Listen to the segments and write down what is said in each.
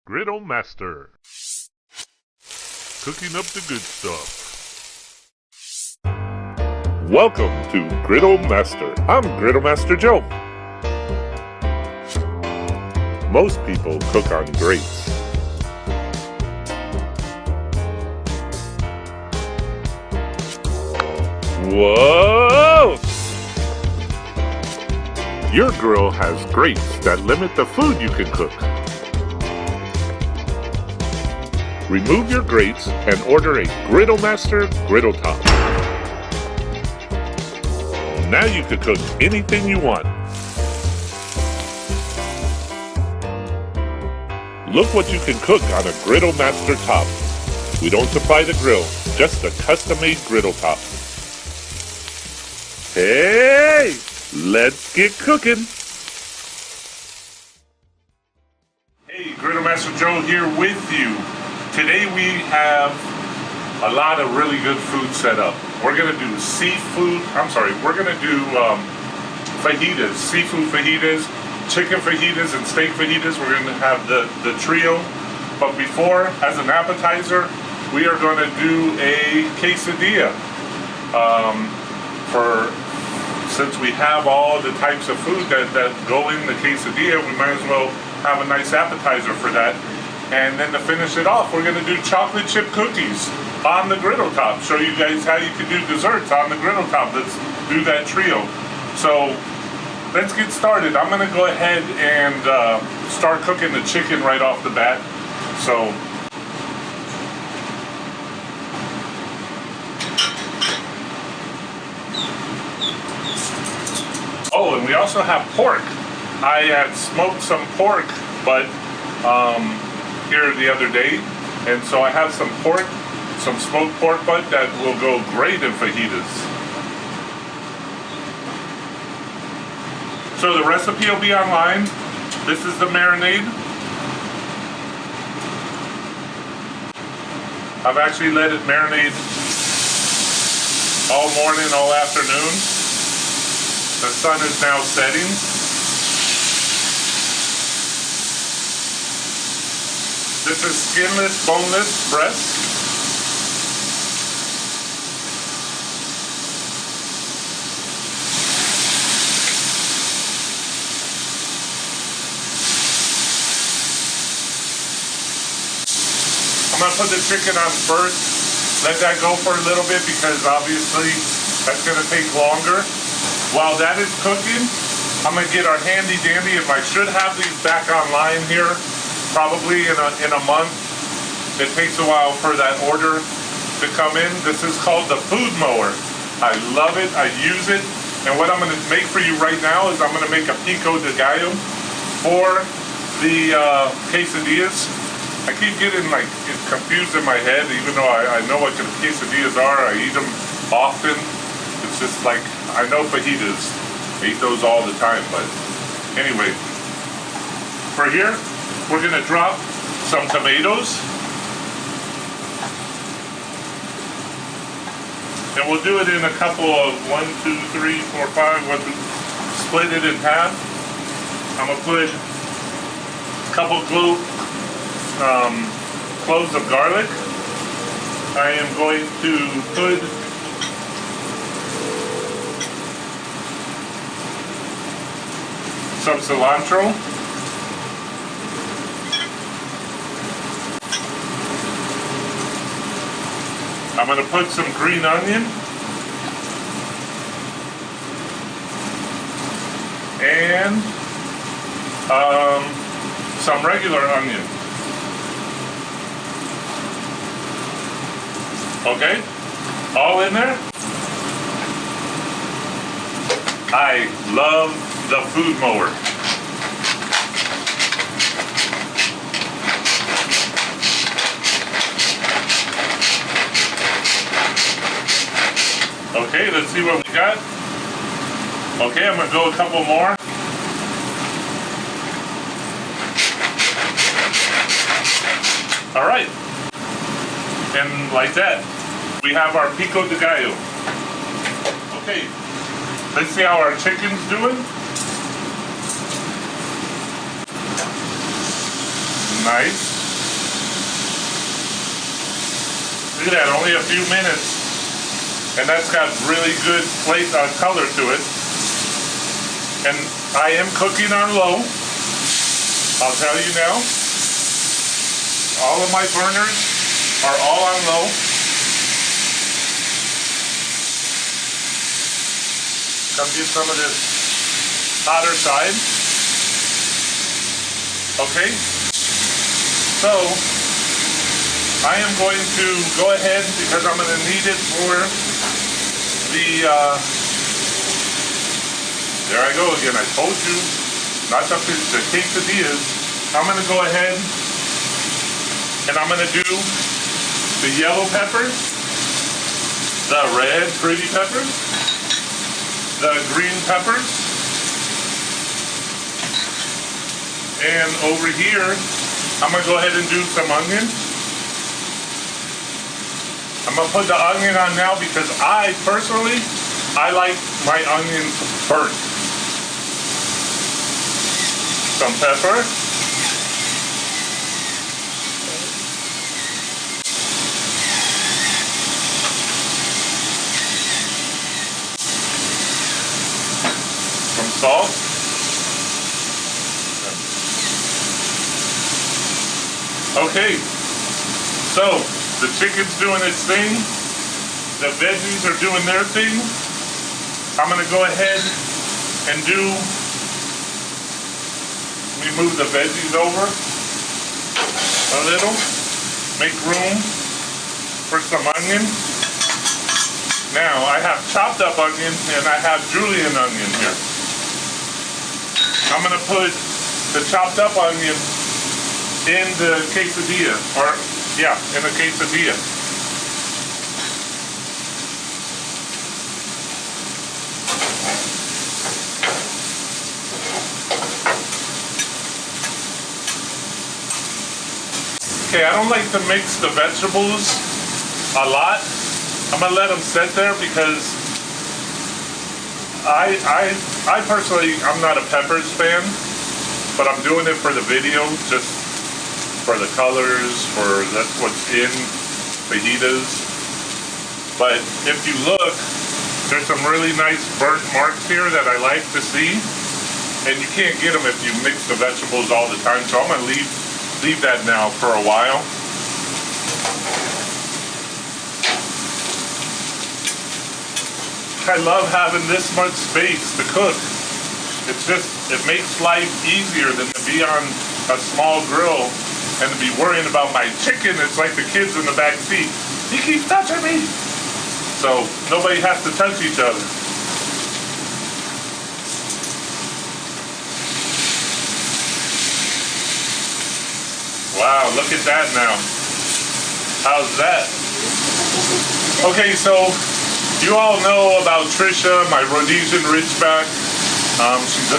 Griddle Master. Cooking up the good stuff. Welcome to Griddle Master. I'm Griddle Master Joe. Most people cook on grates. Whoa! Your grill has grates that limit the food you can cook. Remove your grates and order a Griddle Master griddle top. Now you can cook anything you want. Look what you can cook on a Griddle Master top. We don't supply the grill, just a custom-made griddle top. Hey, let's get cooking. Hey, Griddle Master Joe here with you. Today we have a lot of really good food set up. We're gonna do we're gonna do fajitas, seafood fajitas, chicken fajitas, and steak fajitas. We're gonna have the trio. But before, as an appetizer, we are gonna do a quesadilla. Since we have all the types of food that go in the quesadilla, we might as well have a nice appetizer for that. And then to finish it off, we're gonna do chocolate chip cookies on the griddle top. Show you guys how you can do desserts on the griddle top. Let's do that trio. So let's get started. I'm gonna go ahead and start cooking the chicken right off the bat. So oh, and we also have pork. I had smoked some pork, but here the other day, and so I have some pork, some smoked pork butt that will go great in fajitas. So the recipe will be online. This is the marinade. I've actually let it marinate all morning, all afternoon. The sun is now setting. This is skinless, boneless breast. I'm gonna put the chicken on first. Let that go for a little bit because obviously that's gonna take longer. While that is cooking, I'm gonna get our handy dandy, and I should have these back online here probably in a month. It takes a while for that order to come in. This is called the food mower. I love it, I use it, and what I'm gonna make for you right now is I'm gonna make a pico de gallo for the quesadillas. I keep getting confused in my head, even though I know what quesadillas are. I eat them often. It's just like, I know fajitas. I eat those all the time, but anyway. For here, we're gonna drop some tomatoes. And we'll do it in a couple of 1, 2, 3, 4, 5, split it in half. I'm gonna put a couple cloves of garlic. I am going to put some cilantro. I'm going to put some green onion and some regular onion. Okay, all in there. I love the food mower. Okay, let's see what we got. Okay, I'm gonna go a couple more. All right, and like that, we have our pico de gallo. Okay, let's see how our chicken's doing. Nice. Look at that, only a few minutes. And that's got really good color to it. And I am cooking on low. I'll tell you now. All of my burners are all on low. Come get some of this hotter side. Okay. So I am going to go ahead because I'm going to need it for the, there I go again, I told you, not the quesadillas. I'm going to go ahead and I'm going to do the yellow peppers, the red pretty peppers, the green peppers, and over here, I'm going to go ahead and do some onion. I'm going to put the onion on now because I like my onions burnt. Some pepper. Some salt. Okay, so the chicken's doing its thing. The veggies are doing their thing. I'm gonna go ahead and let me move the veggies over a little. Make room for some onion. Now I have chopped up onion and I have julienne onion here. I'm gonna put the chopped up onion in the quesadilla, in the quesadilla. Okay, I don't like to mix the vegetables a lot. I'm gonna let them sit there because I personally, I'm not a peppers fan, but I'm doing it for the video, just for the colors, for that's what's in fajitas. But if you look, there's some really nice burnt marks here that I like to see, and you can't get them if you mix the vegetables all the time. So I'm gonna leave that now for a while. I love having this much space to cook. It makes life easier than to be on a small grill and to be worrying about my chicken. It's like the kids in the back seat. He keeps touching me. So nobody has to touch each other. Wow, look at that now. How's that? Okay, so you all know about Trisha, my Rhodesian Ridgeback. She's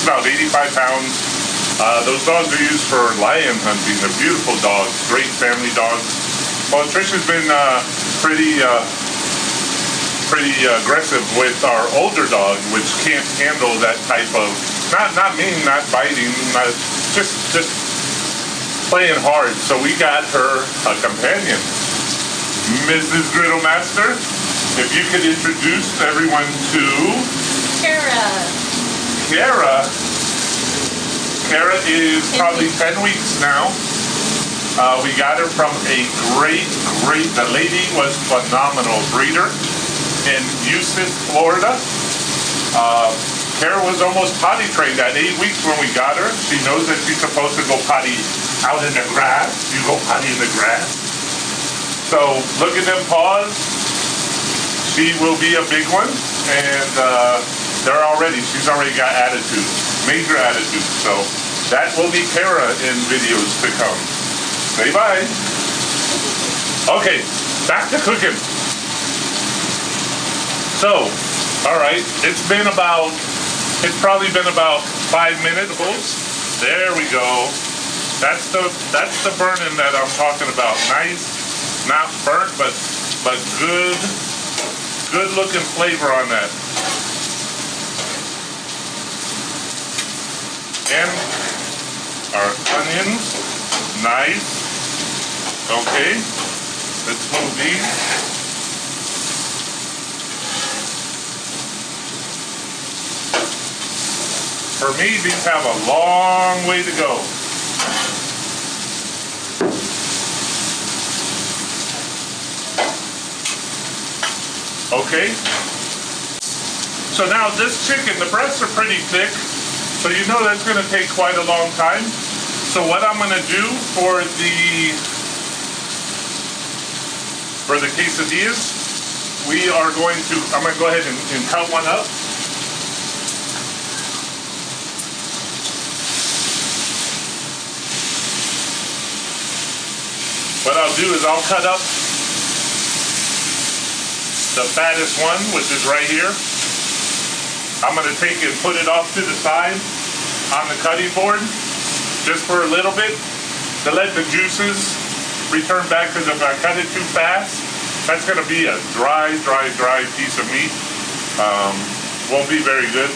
about 85 pounds. Those dogs are used for lion hunting. They're beautiful dogs, great family dogs. Well, Trisha's been pretty aggressive with our older dog, which can't handle that type of, not mean, not biting, just playing hard. So we got her a companion. Mrs. Griddle Master, if you could introduce everyone to Kara. Kara is probably 10 weeks now. We got her from a great, the lady was phenomenal breeder in Eustis, Florida. Kara was almost potty trained at 8 weeks when we got her. She knows that she's supposed to go potty out in the grass. You go potty in the grass. So look at them paws. She will be a big one, and she's already got attitude, major attitude. So that will be Kara in videos to come. Say bye. Okay, back to cooking. So, all right, it's probably been about 5 minutes. There we go. That's the burning that I'm talking about. Nice, not burnt, but good looking flavor on that. And our onions, nice. Okay, Let's move these. For me, these have a long way to go. Okay. So now this chicken, the breasts are pretty thick, so you know that's going to take quite a long time. So what I'm going to do for the quesadillas, I'm going to go ahead and cut one up. What I'll do is I'll cut up the fattest one, which is right here. I'm going to take and put it off to the side on the cutting board just for a little bit to let the juices return back, because if I cut it too fast, that's going to be a dry piece of meat. Won't be very good.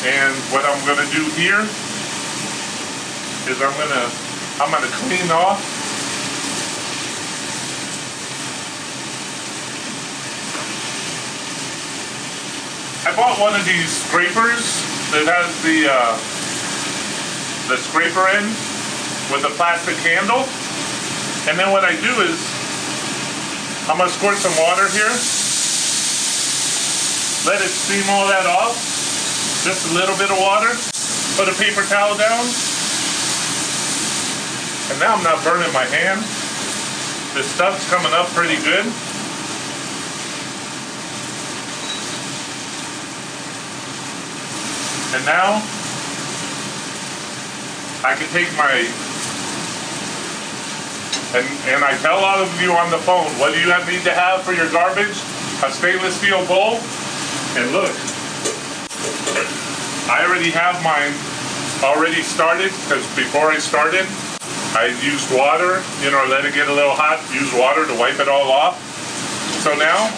And what I'm going to do here is I'm going to clean off I bought one of these scrapers that has the scraper end with a plastic handle. And then what I do is I'm going to squirt some water here. Let it steam all that off. Just a little bit of water. Put a paper towel down. And now I'm not burning my hand. This stuff's coming up pretty good. And now, I can take my, and I tell all of you on the phone, what do you need to have for your garbage? A stainless steel bowl. And look, I already have mine already started, because before I started, I used water, let it get a little hot, use water to wipe it all off. So now,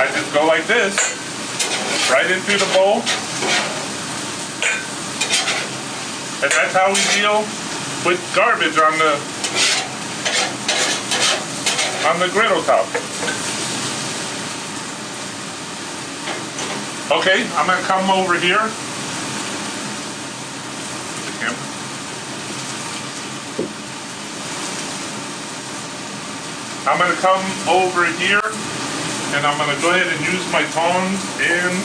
I just go like this, right into the bowl. And that's how we deal with garbage on the griddle top. Okay, I'm gonna come over here. I'm gonna come over here and I'm gonna go ahead and use my tongs and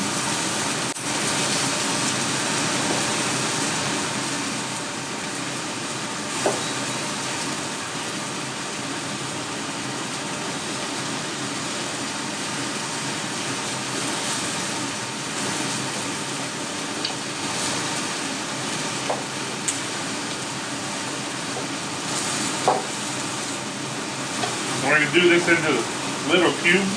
we're going to do this into little cubes.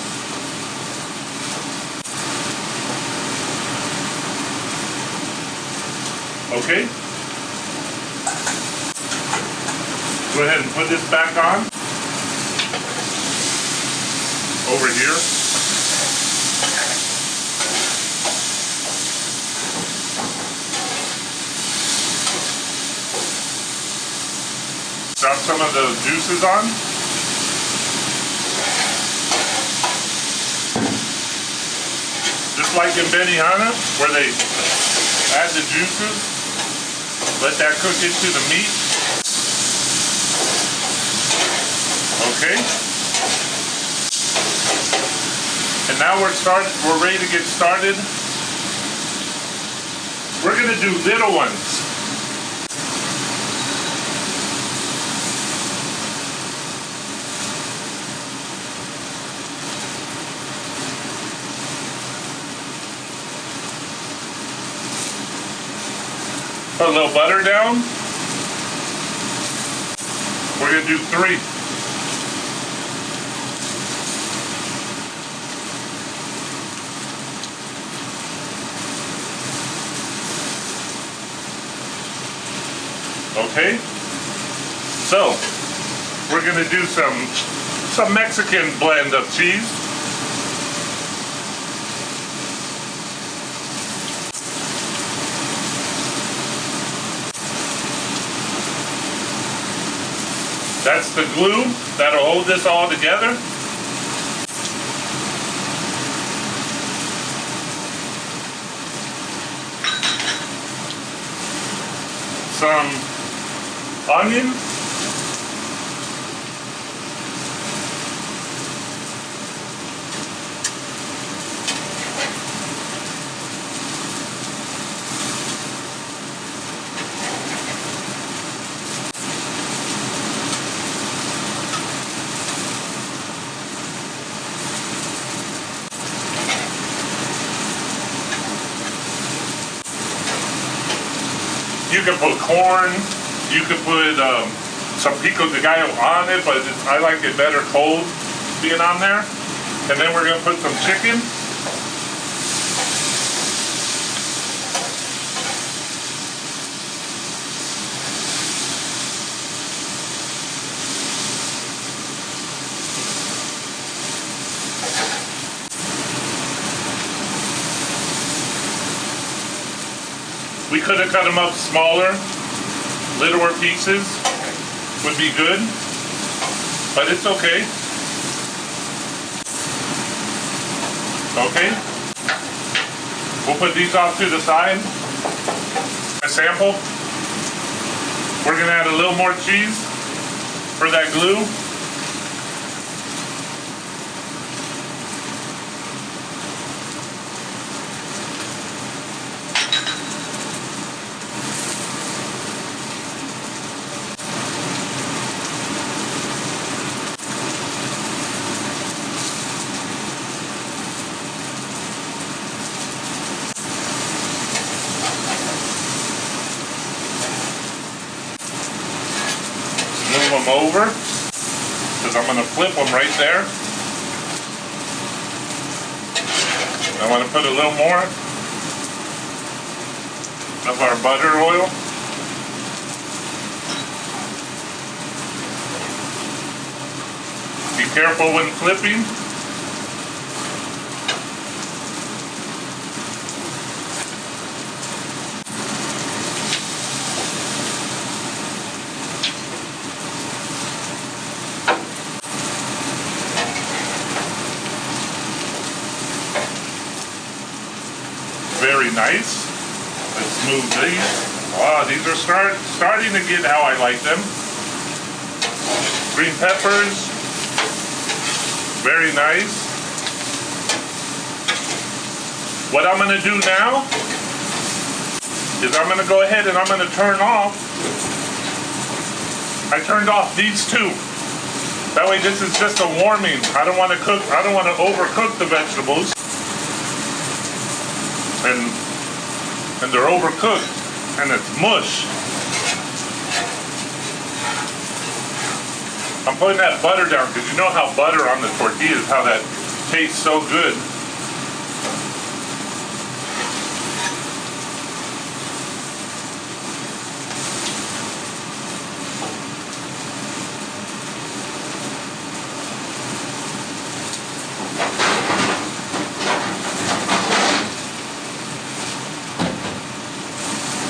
Okay. Go ahead and put this back on. Over here. Drop some of the juices on. Just like in Benihana, where they add the juices, let that cook into the meat. Okay. And now we're ready to get started. We're gonna do little ones. Put a little butter down. We're going to do 3. Okay? So, we're going to do some Mexican blend of cheese. That's the glue that'll hold this all together. Some onion. You can put corn, you can put some pico de gallo on it, but I like it better cold being on there. And then we're gonna put some chicken. We could have cut them up smaller, littler pieces would be good, but it's okay. Okay, we'll put these off to the side. A sample. We're gonna add a little more cheese for that glue. Move them over, because I'm going to flip them right there. I want to put a little more of our butter oil. Be careful when flipping. Very nice. Let's move these. Wow, these are starting to get how I like them. Green peppers. Very nice. What I'm going to do now is I'm going to go ahead and I'm going to turn off. I turned off these two. That way this is just a warming. I don't want to overcook the vegetables. And they're overcooked and it's mush. I'm putting that butter down because you know how butter on the tortillas, how that tastes so good.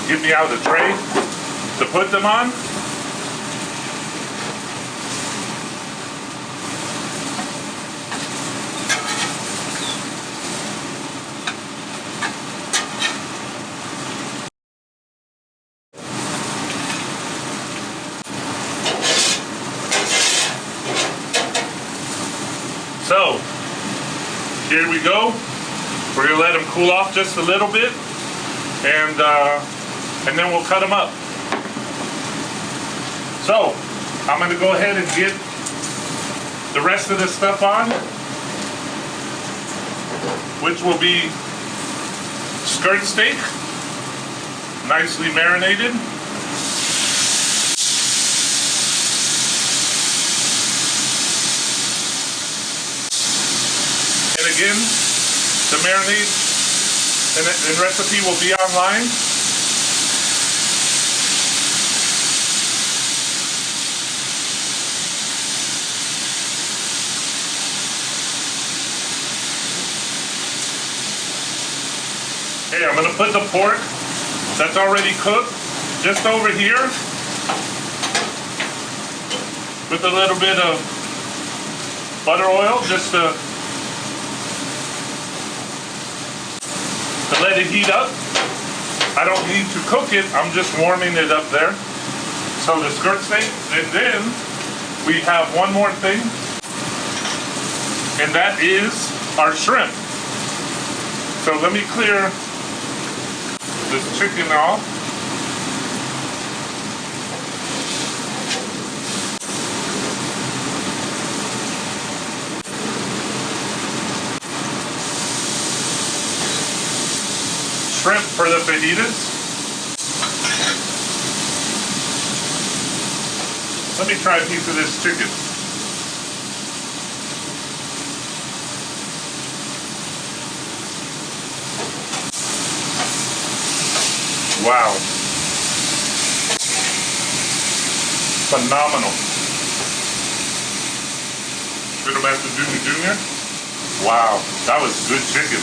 Get me out a tray to put them on. So, here we go. We're gonna let them cool off just a little bit, and then we'll cut them up. So, I'm going to go ahead and get the rest of this stuff on, which will be skirt steak, nicely marinated. And again, the marinade and recipe will be online. Okay, I'm going to put the pork that's already cooked just over here. with a little bit of butter oil just to let it heat up. I don't need to cook it, I'm just warming it up there. So the skirt steak, and then we have one more thing, and that is our shrimp. So let me clear this chicken off. Shrimp for the fajitas. Let me try a piece of this chicken. Wow. Phenomenal. Griddle Master Jr. Wow, that was good chicken.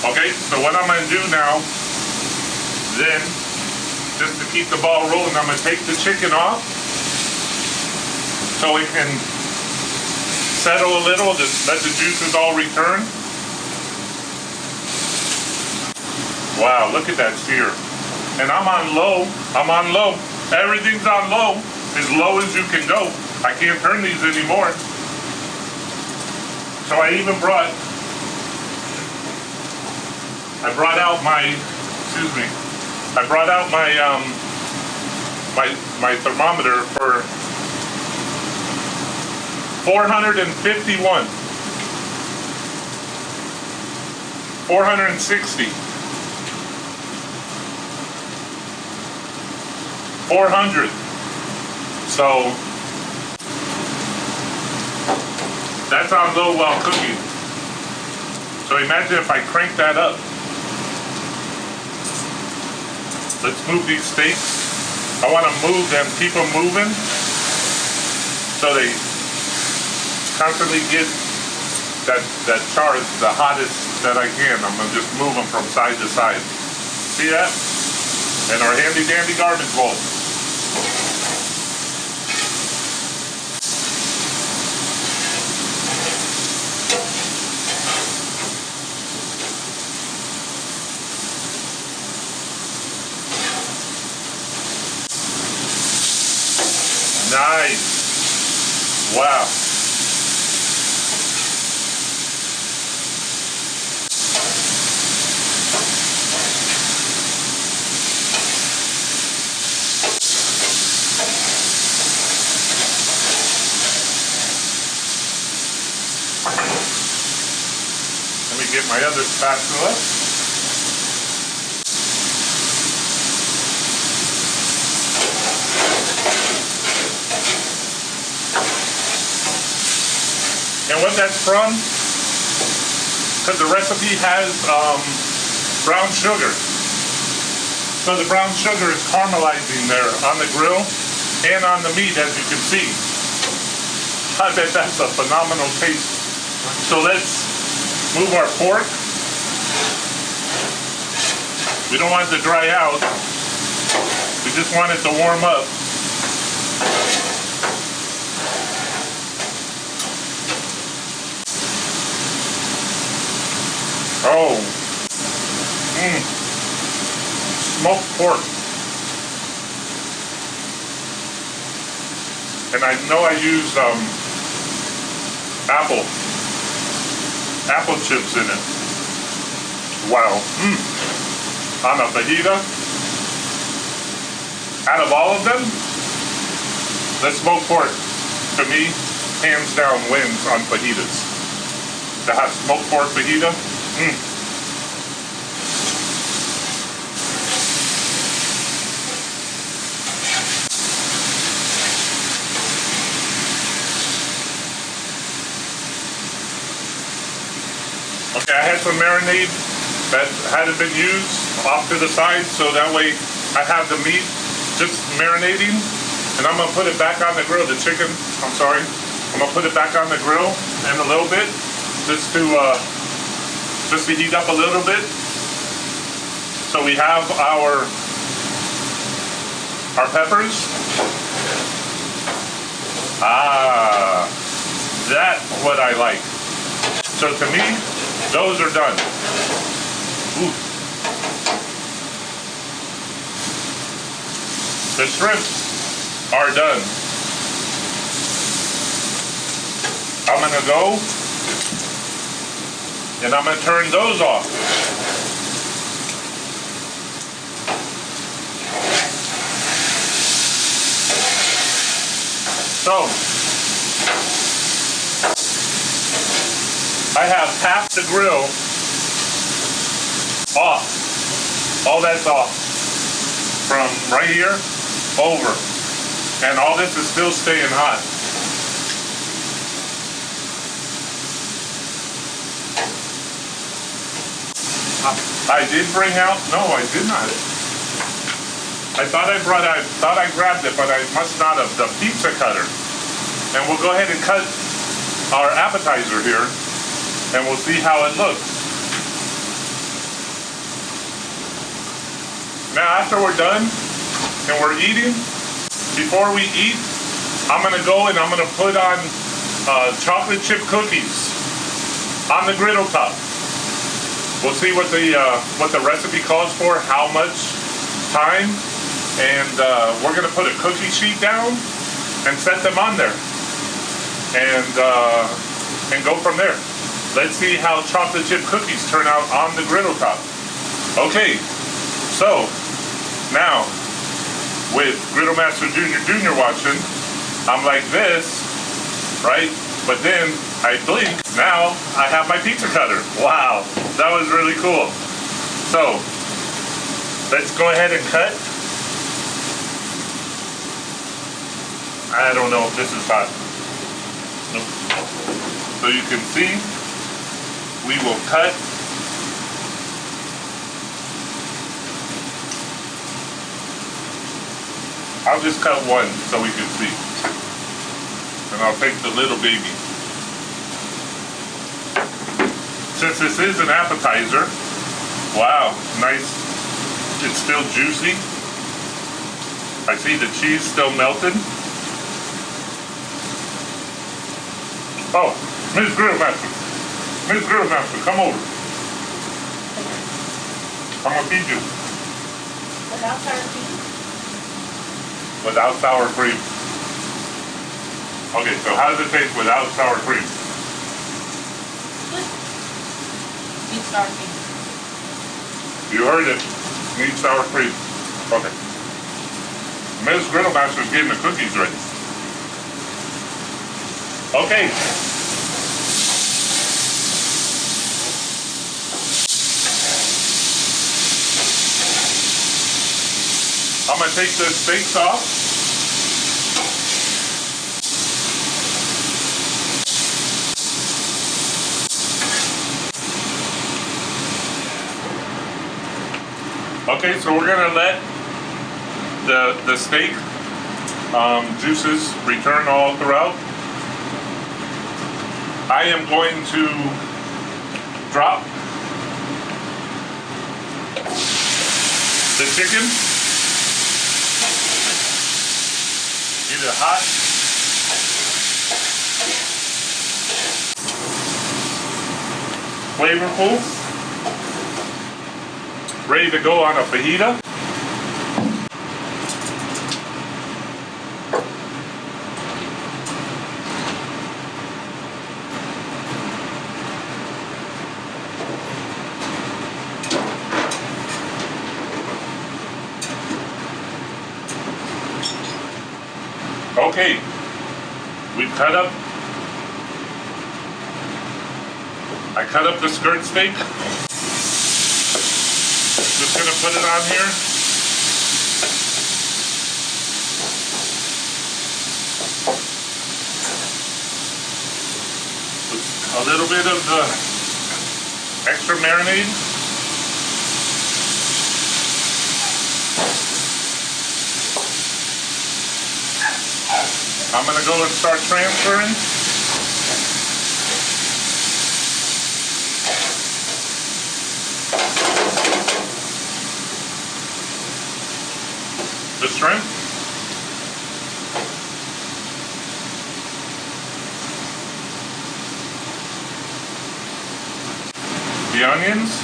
Okay, so what I'm gonna do now, then, just to keep the ball rolling, I'm gonna take the chicken off so it can settle a little, just let the juices all return. Wow, look at that sear. And I'm on low. Everything's on low, as low as you can go. I can't turn these anymore. So I even brought out my my thermometer for 451, 460, 400. So that's on low while cooking. So imagine if I crank that up. Let's move these steaks. I want to move them, keep them moving, so they constantly get that char, the hottest that I can. I'm gonna just move them from side to side. See that? And our handy dandy garbage bowl. Nice. Wow. Let me get my other spatula. And what that's from, because the recipe has brown sugar. So the brown sugar is caramelizing there on the grill and on the meat, as you can see. I bet that's a phenomenal taste. So let's move our pork. We don't want it to dry out. We just want it to warm up. Oh, smoked pork. And I know I use apple chips in it. Wow. On a fajita. Out of all of them, the smoked pork, to me, hands down wins on fajitas. To have smoked pork fajita. Okay, I had some marinade that hadn't been used off to the side, so that way I have the meat just marinating, and I'm gonna put it back on the grill. The chicken, I'm gonna put it back on the grill in a little bit, just to heat up a little bit. So we have our peppers. Ah, that's what I like. So to me, those are done. Ooh. The shrimps are done. I'm gonna go and I'm gonna turn those off. So, I have half the grill off. All that's off. From right here over. And all this is still staying hot. I did bring out, no, I did not. I thought I grabbed it, but I must not have. The pizza cutter. And we'll go ahead and cut our appetizer here, and we'll see how it looks. Now, after we're done and we're eating, before we eat, I'm gonna go and I'm gonna put on chocolate chip cookies on the griddle top. We'll see what the recipe calls for, how much time, and we're gonna put a cookie sheet down and set them on there, and go from there. Let's see how chocolate chip cookies turn out on the griddle top. Okay, so now with Griddle Master Junior watching, I'm like this, right? But then I blink, now I have my pizza cutter. Wow, that was really cool. So, let's go ahead and cut. I don't know if this is hot. Nope. So you can see, we will cut. I'll just cut one so we can see. And I'll take the little baby. Since this is an appetizer, wow, nice. It's still juicy. I see the cheese still melted. Oh, Ms. Griddle Master. Ms. Griddle Master, come over. I'm gonna feed you. Without sour cream? Without sour cream. Okay, so how does it taste without sour cream? Good. Need sour cream. You heard it. Need sour cream. Okay. Ms. Griddle Master's getting the cookies ready. Okay. I'm gonna take the steaks off. Okay, so we're gonna let the steak juices return all throughout. I am going to drop the chicken. Get it hot. Flavorful. Ready to go on a fajita. Okay, we've cut up. I cut up the skirt steak. Just gonna put it on here. With a little bit of the extra marinade. I'm gonna go and start transferring. The shrimp. the onions.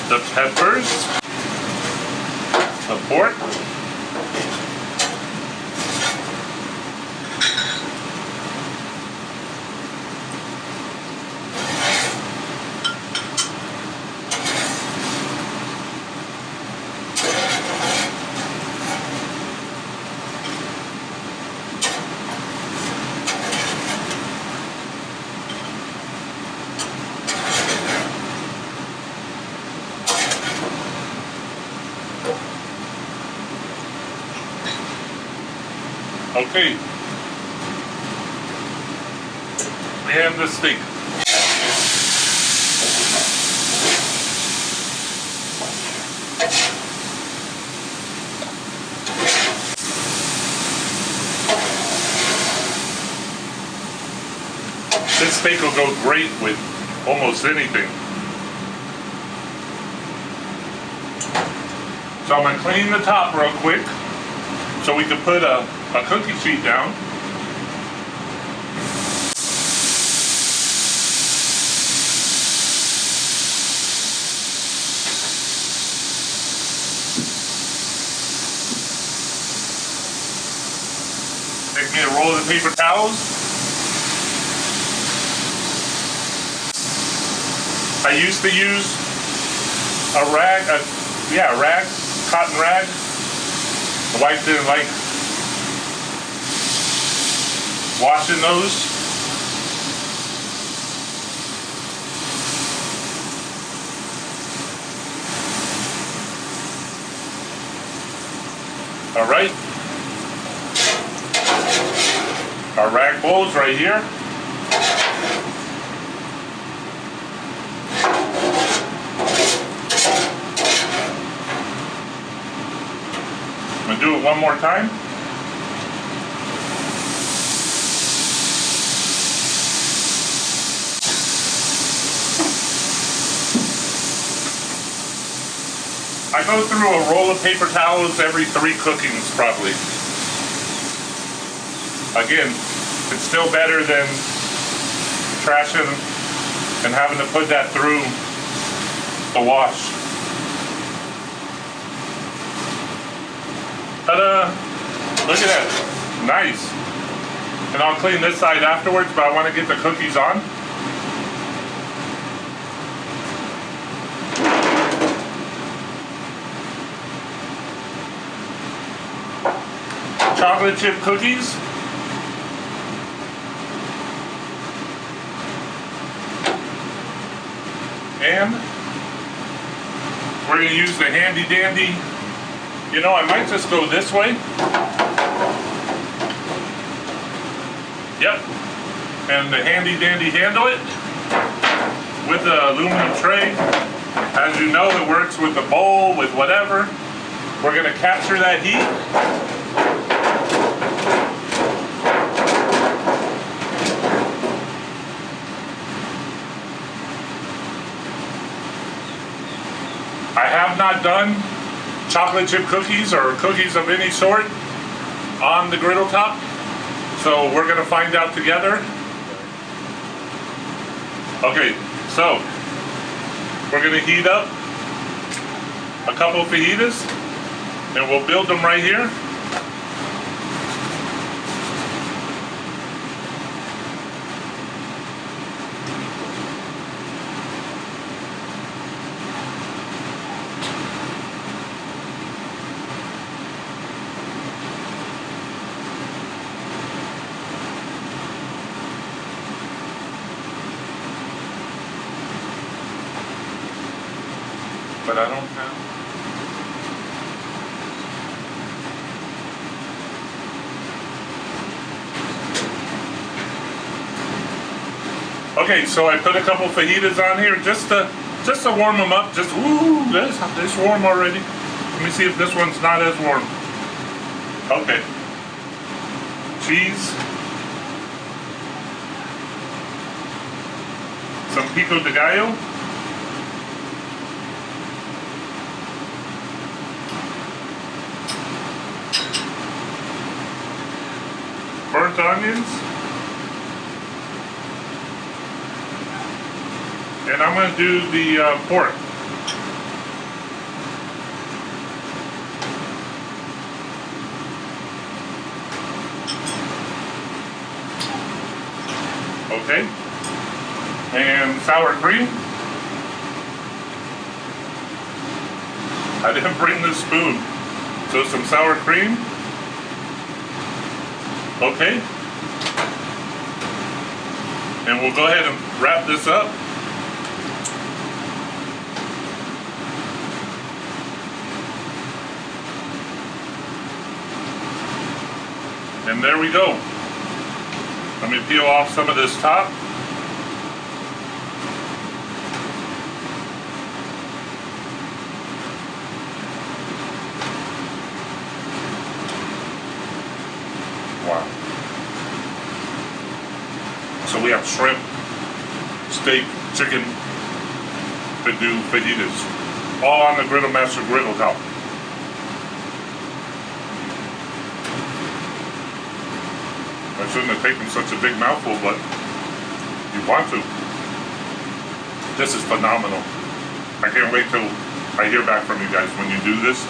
The peppers, the pork, okay, and the steak. This steak will go great with almost anything. So I'm gonna clean the top real quick so we can put a cookie sheet down. Take me a roll of the paper towels. I used to use a rag, cotton rag. The wife didn't like washing those. All right. Our rag bowls right here. I'm gonna do it one more time. I go through a roll of paper towels every 3 cookings probably. Again, it's still better than trashing and having to put that through the wash. Ta-da! Look at that. Nice. And I'll clean this side afterwards, but I want to get the cookies on. Chocolate chip cookies. And we're going to use the handy dandy. You know, I might just go this way. Yep. And the handy dandy handle it with the aluminum tray. As you know, it works with the bowl, with whatever. We're going to capture that heat. I have not done chocolate chip cookies or cookies of any sort on the griddle top, so we're gonna find out together. Okay, so we're gonna heat up a couple of fajitas and we'll build them right here. But I don't have. Okay, so I put a couple fajitas on here just to warm them up. Just ooh, this warm already. Let me see if this one's not as warm. Okay. Cheese. Some pico de gallo. onions. And I'm going to do the pork. Okay. And sour cream. I didn't bring the spoon. So some sour cream. Okay. And we'll go ahead and wrap this up. And there we go. Let me peel off some of this top. Wow. So we have shrimp, steak, chicken, to do fajitas, all on the Griddle Master griddle top. I shouldn't have taken such a big mouthful, but you want to. This is phenomenal. I can't wait till I hear back from you guys when you do this.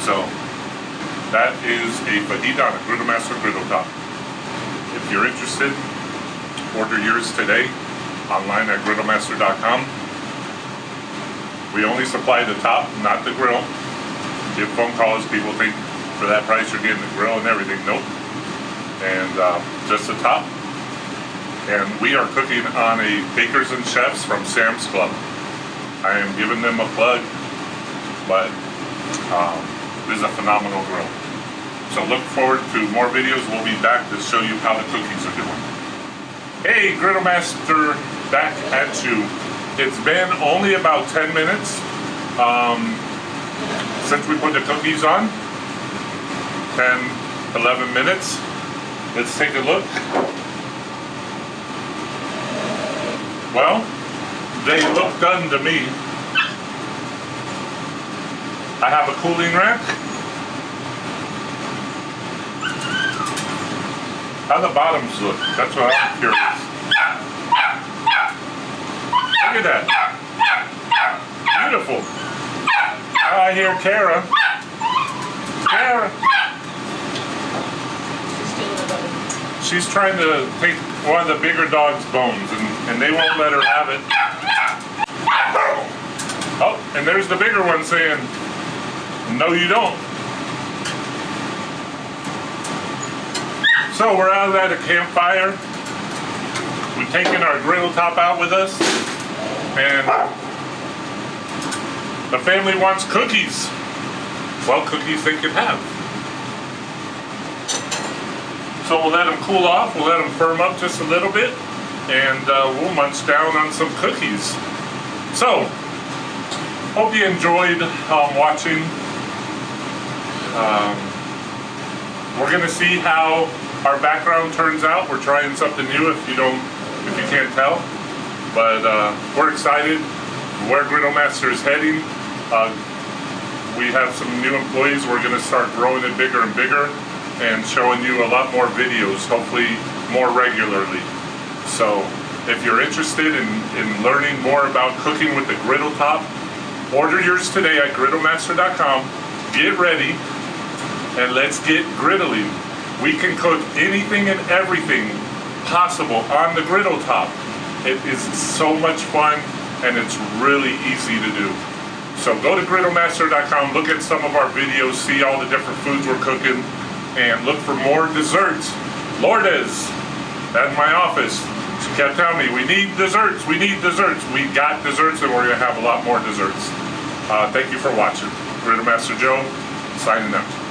So, that is a fajita on a Griddle Master griddle top. If you're interested, order yours today online at griddlemaster.com. We only supply the top, not the grill. Give phone calls, people think for that price you're getting the grill and everything. Nope. And just the top. And we are cooking on a Bakers and Chefs from Sam's Club. I am giving them a plug, but this is a phenomenal grill. So look forward to more videos. We'll be back to show you how the cookies are doing. Hey, Griddle Master, back at you. It's been only about 10 minutes since we put the cookies on. 10, 11 minutes. Let's take a look. Well, they look done to me. I have a cooling rack. How the bottoms look? That's what I'm curious. Look at that. Beautiful. I hear Kara. Kara. She's trying to take one of the bigger dog's bones, and they won't let her have it. Oh, and there's the bigger one saying, no you don't. So we're out at a campfire. We've taken our griddle top out with us, and the family wants cookies. Well, cookies they can have. So we'll let them cool off, we'll let them firm up just a little bit, and we'll munch down on some cookies. So, hope you enjoyed watching. We're gonna see how our background turns out. We're trying something new if you can't tell. But we're excited where Griddle Master is heading. We have some new employees. We're gonna start growing it bigger and bigger, and showing you a lot more videos, hopefully more regularly. So if you're interested in learning more about cooking with the griddle top, order yours today at griddlemaster.com. Get ready and let's get griddling. We can cook anything and everything possible on the griddle top. It is so much fun and it's really easy to do. So go to griddlemaster.com, look at some of our videos, see all the different foods we're cooking, and look for more desserts. Lourdes, at my office, she kept telling me, we need desserts, we need desserts. We got desserts, and we're gonna have a lot more desserts. Thank you for watching. Griddle Master Joe, signing out.